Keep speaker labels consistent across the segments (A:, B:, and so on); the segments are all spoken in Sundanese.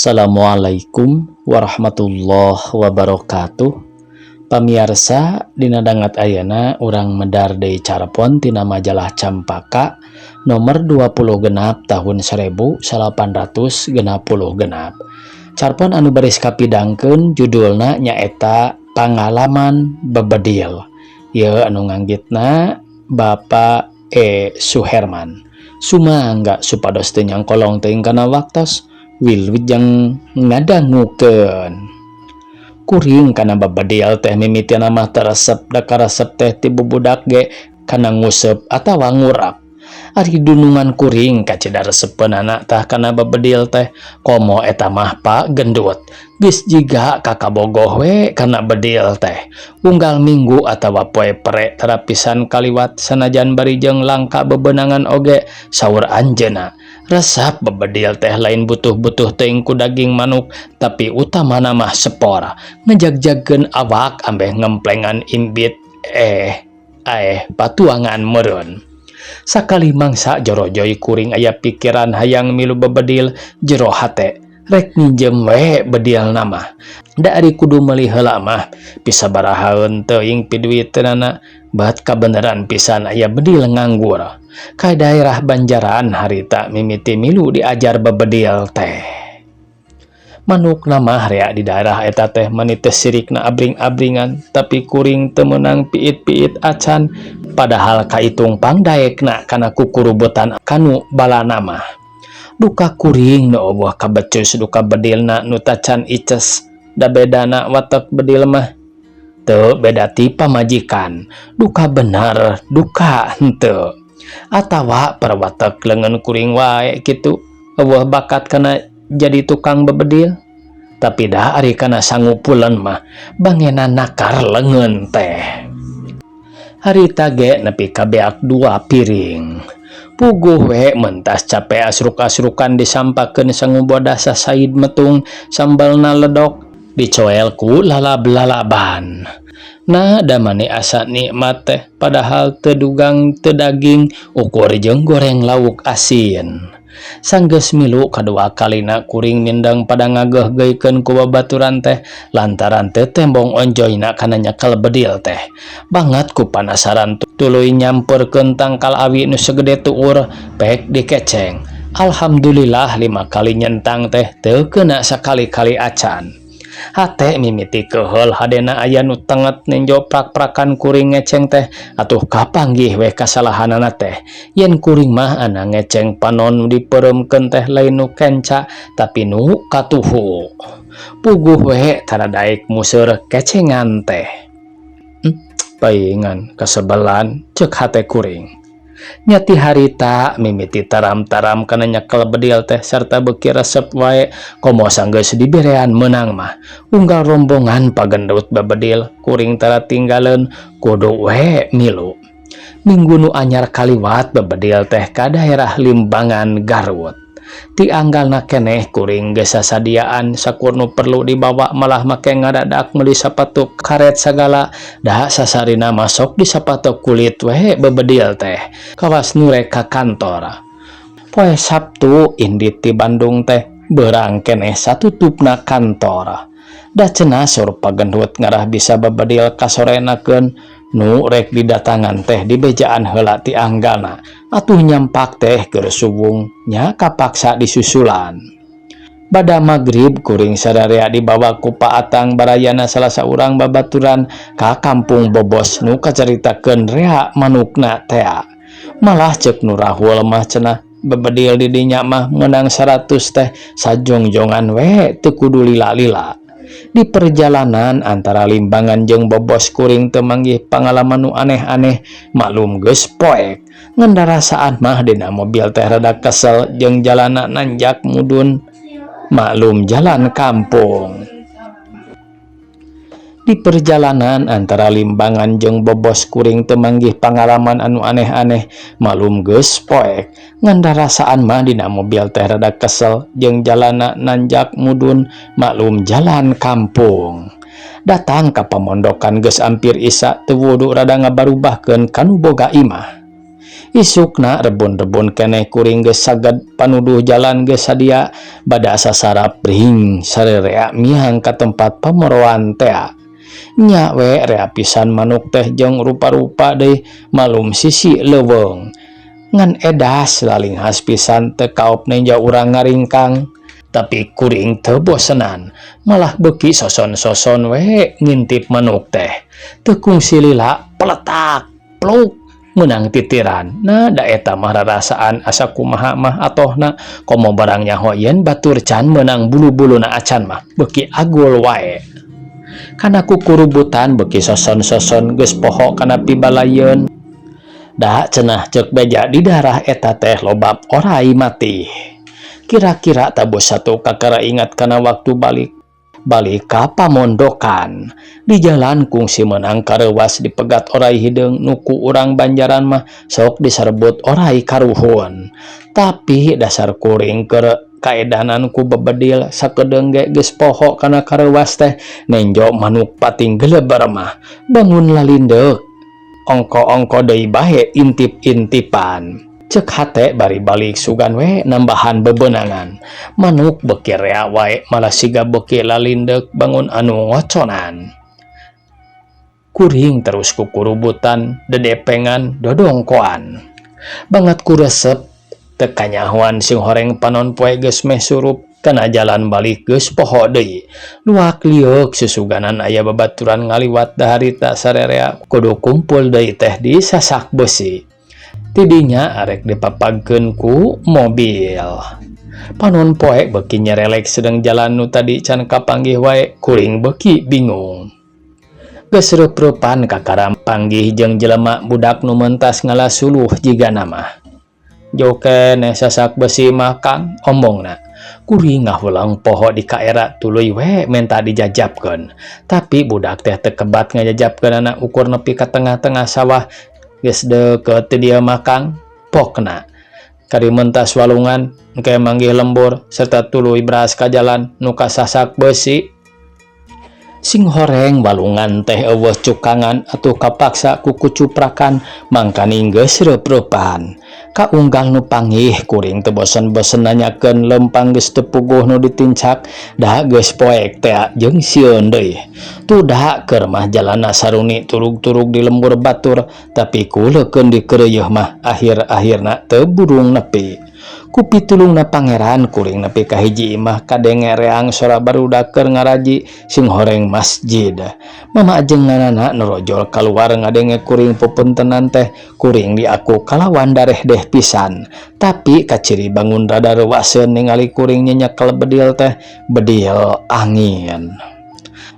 A: Assalamualaikum warahmatullahi wabarakatuh. Pamirsa, dina dangat ayana urang medar deui carpon tina majalah Campaka nomor 20 genap tahun 1860 genap. Carpon anu baris kapidangkeun judulna nyaeta Pangalaman Bebedil. Ieu anu nganggitna Bapak E. Suherman. Sumangga supados teu nyangkolong teuing kana waktos wilujeng ngadangukeun. Kuring kana babedil teh mimitian mah teresep da karesep teh ti bubudak ge kana nguseup atawa ngurap. Ari dunungan kuring kacida resepeunana tah kana babedil teh komo eta mah Pak gendut. Geus jiga kakabogoh we kana bedil teh. Unggal minggu atawa poe pere terapisan kaliwat sanajan barijeng langka bebenangan oge saur anjeunna. Resep bebedil teh lain butuh-butuh teuing ku daging manuk tapi utamana mah sepor. Ngejag-jagkeun awak ambeh ngemplengan imbit patuangan meureun. Sakali mangsa jorojoy kuring aya pikiran hayang milu bebedil jero hate rek minjem we bedil nama. Da ari kudu meuli heula mah pisabarahaeun teuing piduiteunana bat kabeneran pisan aya bedil nganggur. Ka daerah Banjaran harita mimiti milu diajar bebedil teh. Manuk nama rea di daerah eta teh manites sirikna abring-abringan tapi kuring teu meunang piit-piit acan padahal kaitung pangdaekna kana kukurubutan kanu balana mah. Duka kuring nu eueuh kabecus duka bedilna nu tacan ices da bedana watek bedil mah teu beda ti pamajikan. Duka bener duka henteu atawa perwatek leungeun kuring wae kitu eueuh bakat kana jadi tukang bebedil. Tapi dah ari kana sangupuleun mah bangena nakar leungeun teh. Harita ge nepi ka beak 2 piring. Puguh we mentas capek asruk-asrukan disampakeun sangubodah sasaid metung sambalna ledok dicoel ku lalab-lalaban. Nah damani asa nikmat teh padahal teu dugang teu daging ukur jeung goreng lauk asin. Sanggeus milu kadua kalina kuring mindeng pada ngageuh-geuhkeun ku babaturan teh lantaran teu tembong onjoyna kana nyekel bedil teh. Banget ku panasaran tuluy nyamperkeun tangkal awi nu segede tuur pek dikeceng. Alhamdulillah 5 kali nyentang teh teu keuna sakali-kali acan. Hate mimiti keheul hadena aya nu tenget ninjo prak-prakan kuring ngeceng teh atuh kapanggih we kasalahanana teh. Yen kuring mah ana ngeceng panon dipereumkeun teh lain nu kenca tapi nu katuhu. Puguh we tara daek museur kecengan teh. Paingan kasebelan ceuk hate kuring. Nyati harita mimiti taram-taram kana nyekel bedil teh sarta beuki resep wae komo sanggeus diberean meunang mah. Unggal rombongan pagendut babedil kuring tara tinggaleun kudu we milu. Minggu nu anyar kaliwat babedil teh ka daerah Limbangan Garut. Ti anggalna keneh kuring geus sasadiaan sakur nu perlu dibawa malah make ngadadak meuli sapatu karet sagala da sasarina masuk di sapatu kulit we bebedil teh kawas nu rek ka kantor. Poe Sabtu indit ti Bandung teh beurang keneh satutupna kantor. Da cenah sur pagendut ngarah bisa bebedil kasorenakeun nu rek didatangan teh di bejaan heula ti anggalna atuh nyampak teh keur suwung nya kapaksa disusulan. Bada magrib kuring sadarea dibawa ku Pak Atang barayana salah saurang babaturan ka kampung Bobos nu kacaritakeun rea manukna teh. Malah ceuk nu rahul mah cenah bebedil di dinya mah meunang 100 teh sajongjongan we teu kudu lila-lila. Di perjalanan antara Limbangan jeung Bobos kuring teu manggih pangalaman nu aneh-aneh maklum geus poek. Ngendarasaan mah dina mobil teh rada kesel jeung jalanna nanjak mudun maklum jalan kampung. Di perjalanan antara Limbangan jeung Bobos kuring teu manggih pangalaman anu aneh-aneh maklum geus poek. Ngandarasaan mah dina mobil teh rada kesel jeung jalanna nanjak mudun maklum jalan kampung. Datang ka pamondokan geus ampir isya teu wudu rada ngabarubahkeun kanu boga imah. Isukna rebun-rebun keneh kuring geus saged panuduh jalan geus sadia bada sasarap ring sarerea mihang ka tempat pamoroan teh. Nya we rea pisan manuk teh jeung rupa-rupa deui malum sisi leuweung. Ngan edas laling has pisan teu kaop nenja urang ngaringkang. Tapi kuring teu bosenan, malah beuki soson-soson we ngintip manuk teh. Teu kungsi lila peletak, pluk menang titiran. Nah da eta mah rarasaan asa kumaha mah atohna komo barang nyaho yen batur can menang bulu-buluna acan mah beuki agul wae. Kana kukurubutan beuki soson-soson geus poho kana pibalayeun. Da cenah ceuk beja di daerah eta teh lobab orai mati. Kira-kira tabos satu kakara ingat kana waktu balik ka pamondokan. Di jalan kungsi menang karewas dipegat orai hideung nuku urang Banjaran mah sok diserebut orai karuhun. Tapi dasar kuring keur kaedanan ku bebedil sakedeung ge geus poho kana karewas teh nenjo manuk pating geleber mah bangun lalindeuk. Ongko-ongko deui bae intip-intipan. Cek hate bari balik sugan we nambahan bebenangan. Manuk beuki rea wae malah siga beuki lalindeuk bangun anu ngoconan. Kuring terus kukurubutan dedepengan dodongkoan. Banget kuresep teu kanyahoan sing horeng panon poe geus meh surup kana jalan balik geus poho deui. Luak liuk susuganan aya babaturan ngaliwat daharita sarerea kudu kumpul deui teh di Sasak Besi. Tidinya arek dipapagkeun ku mobil. Panon poe beuki nyerelek sedeng jalan nu tadi can kapanggih wae kuring beuki bingung. Geus reup-reupan kakaram panggih jeung jelema budak nu mentas ngalasuluh jiga nama. Jauh keneh Sasak Besi mah Kang omongna. Kuring ngahulang poho di kaera tuluy we menta dijajabkeun. Tapi budak teh teu kebat ngajajabkeunana ukur nepi ka tengah-tengah sawah. Geus deukeut ti dieu mah Kang pokna kari mentas walungan engke manggih lembur serta tuluy beras ka jalan nu ka Sasak Besi. Sing horeng walungan teh eueuh cukangan atuh kapaksa ku kucuprakan mangkani geus reup-reupan. Kaunggal nu panggih kuring teu bosen-bosen nanyakeun lempang geus teu puguh nu ditincak da geus poek teh jeung sieun deui. Tuda keur mah jalanna saruni turug-turug di lembur batur tapi kuleukeun dikeureueuh mah akhir-akhirna teu burung nepi. Ku pitulungna pangeran kuring nepi ka hiji imah kadenge reang sora barudak keur ngaraji sing horeng masjid. Mama jeung nganana nerojol kaluar ngadenge kuring pupuntenan teh kuring diaku kalawan dareh deh pisan. Tapi kaciri bangun rada reuaseun ningali kuring nyenyekel bedil teh bedil angin.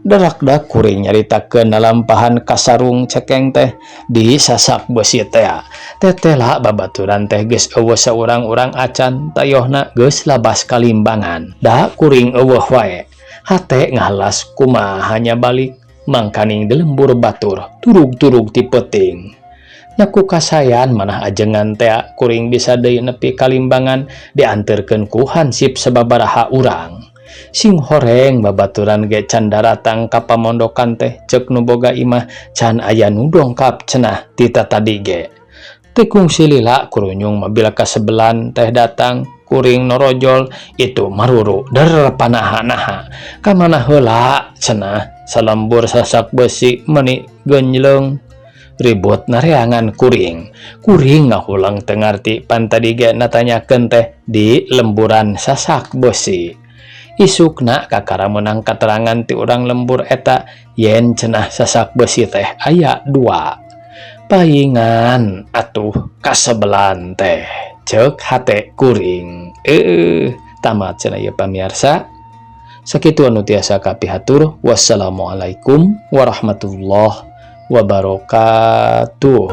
A: Darak-dak kuring nyaritakeun lalampahan kasarung cekeng teh di Sasak Besi teh. Tetela babaturan teh geus eueuh saurang-urang acan tayohna geus labas kalimbangan. Da kuring eueuh wae. Hate ngahalas kumaha hanya balik mangkaning di lembur batur turug-turug ti peuting. Nyaku kasayan manah ajengan teh kuring bisa deui nepi kalimbangan dianterkeun ku hansip sababaraha urang. Sing horeng babaturan ge can daratang ka pamondokan teh ceuk nu boga imah can aya nu dongkap cenah ti tadi ge. Teu kungsi lila kurunyung mabila kasebelan teh datang kuring norojol itu maruru derpanaha-naha. Ka mana heula cenah salembur Sasak Besi meuni genjleung ribut nareangan kuring. Kuring ngahulang teu ngarti pan tadi ge natanyakeun teh di lemburan Sasak Besi. Isukna kakara menang katerangan ti urang lembur eta yen cenah Sasak Besi teh aya 2. Paingan atuh kasebelan teh ceuk hate kuring. Tamat cenah ieu pamirsa. Sakitu anu tiasa kapihatur. Wassalamualaikum warahmatullahi wabarakatuh.